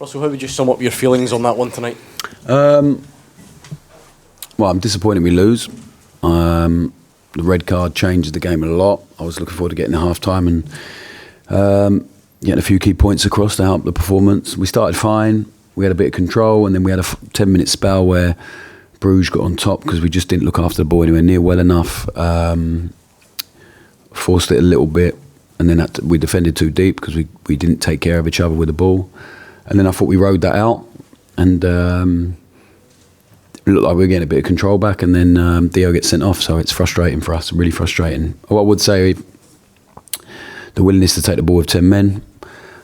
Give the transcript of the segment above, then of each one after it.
Russell, how would you sum up your feelings on that one tonight? Well, I'm disappointed we lose. The red card changes the game a lot. I was looking forward to getting to half-time and getting a few key points across to help the performance. We started fine. We had a bit of control, and then we had a 10-minute spell where Bruges got on top because we just didn't look after the ball anywhere near well enough. Forced it a little bit, and then we defended too deep because we didn't take care of each other with the ball. And then I thought we rode that out, and it looked like we were getting a bit of control back, and then Dio gets sent off, so it's frustrating for us, really frustrating. What I would say, the willingness to take the ball with 10 men,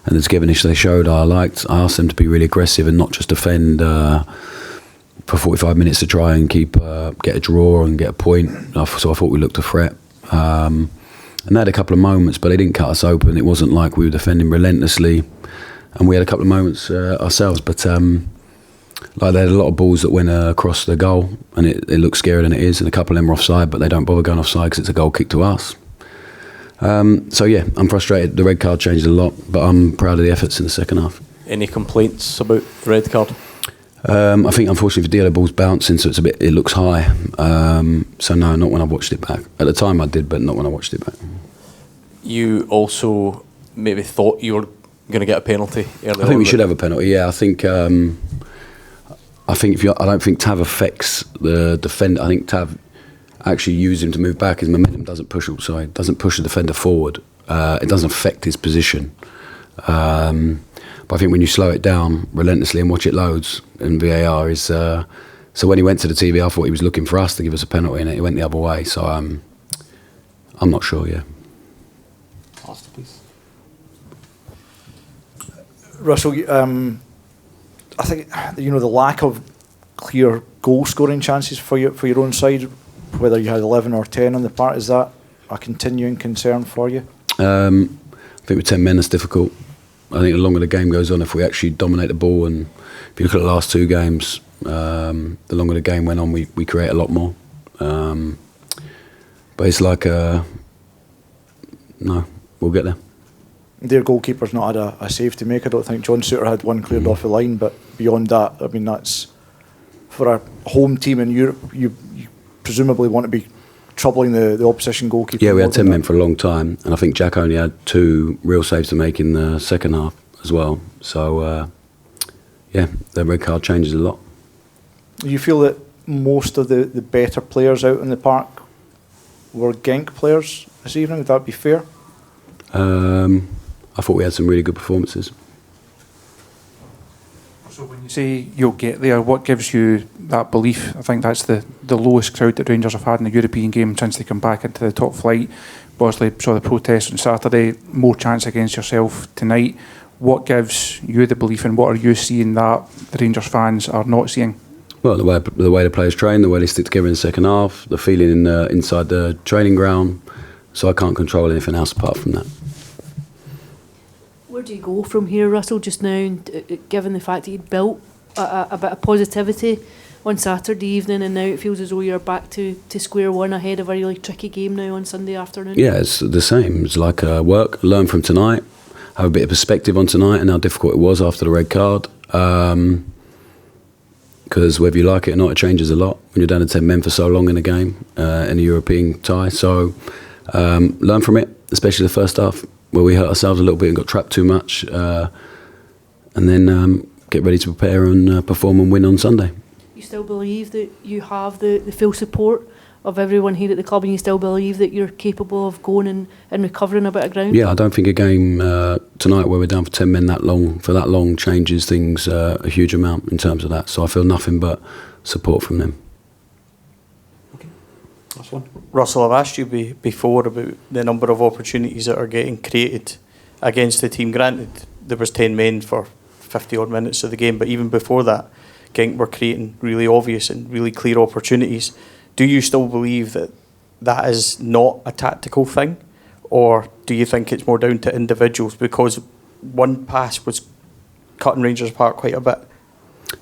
and the togetherness they showed, I liked. I asked them to be really aggressive and not just defend for 45 minutes to try and get a draw and get a point. So I thought we looked a threat. And they had a couple of moments, but they didn't cut us open. It wasn't like we were defending relentlessly. And we had a couple of moments ourselves, but like they had a lot of balls that went across the goal, and it looked scarier than it is. And a couple of them were offside, but they don't bother going offside because it's a goal kick to us. So yeah, I'm frustrated. The red card changed a lot, but I'm proud of the efforts in the second half. Any complaints about the red card? I think unfortunately for Dio, the ball's bouncing, so it looks high. So no, not when I watched it back. At the time I did, but not when I watched it back. You also maybe thought you were going to get a penalty earlier. I think we should have a penalty. Yeah, I think I don't think Tav affects the defender. I think Tav actually used him to move back. His momentum doesn't push the defender forward. It doesn't affect his position. But I think when you slow it down relentlessly and watch it loads, and VAR is so when he went to the TV, I thought he was looking for us to give us a penalty, and it went the other way. So I'm not sure. Yeah. Last, please. Russell, I think the lack of clear goal scoring chances for your own side, whether you had 11 or 10 on the part, is that a continuing concern for you? I think with 10 men it's difficult. I think the longer the game goes on, if we actually dominate the ball, and if you look at the last two games, the longer the game went on, we create a lot more. But it's like, no, we'll get there. Their goalkeeper's not had a save to make. I don't think John Suter had one cleared off the line, but beyond that, I mean, that's for a home team in Europe. You presumably want to be troubling the opposition goalkeeper. Yeah, we had 10 men for a long time, and I think Jack only had 2 real saves to make in the second half as well. So, yeah, the red card changes a lot. You feel that most of the better players out in the park were Genk players this evening? Would that be fair? I thought we had some really good performances. So when you say you'll get there, what gives you that belief? I think that's the lowest crowd that Rangers have had in a European game since they come back into the top flight. Bosley saw the protests on Saturday, more chance against yourself tonight. What gives you the belief, and what are you seeing that the Rangers fans are not seeing? Well, the way the players train, the way they stick together in the second half, the feeling inside the training ground. So I can't control anything else apart from that. Where do you go from here, Russell, just now, given the fact that you'd built a bit of positivity on Saturday evening, and now it feels as though you're back to square one ahead of a really tricky game now on Sunday afternoon? Yeah, it's the same. It's like work, learn from tonight, have a bit of perspective on tonight and how difficult it was after the red card. Because whether you like it or not, it changes a lot when you're down to 10 men for so long in a game, in a European tie. So learn from it, especially the first half, where we hurt ourselves a little bit and got trapped too much, and then get ready to prepare and perform and win on Sunday. You still believe that you have the full support of everyone here at the club, and you still believe that you're capable of going and recovering a bit of ground? Yeah, I don't think a game tonight where we're down for 10 men that long changes things a huge amount in terms of that. So I feel nothing but support from them. Russell, I've asked you before about the number of opportunities that are getting created against the team. Granted, there was 10 men for 50 odd minutes of the game, but even before that, Genk were creating really obvious and really clear opportunities. Do you still believe that is not a tactical thing, or do you think it's more down to individuals? Because one pass was cutting Rangers apart quite a bit.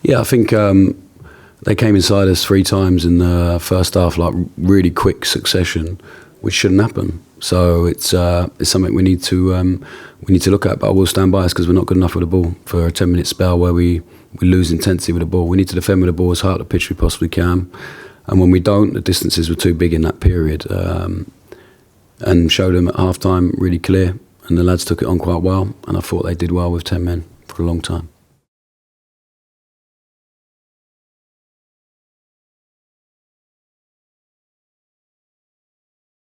Yeah, I think they came inside us 3 times in the first half, like really quick succession. which shouldn't happen. So it's something we need to look at. But I will stand by us because we're not good enough with the ball for a 10-minute spell where we lose intensity with the ball. We need to defend with the ball as hard at the pitch we possibly can. And when we don't, the distances were too big in that period. And showed them at half-time really clear. And the lads took it on quite well. And I thought they did well with 10 men for a long time.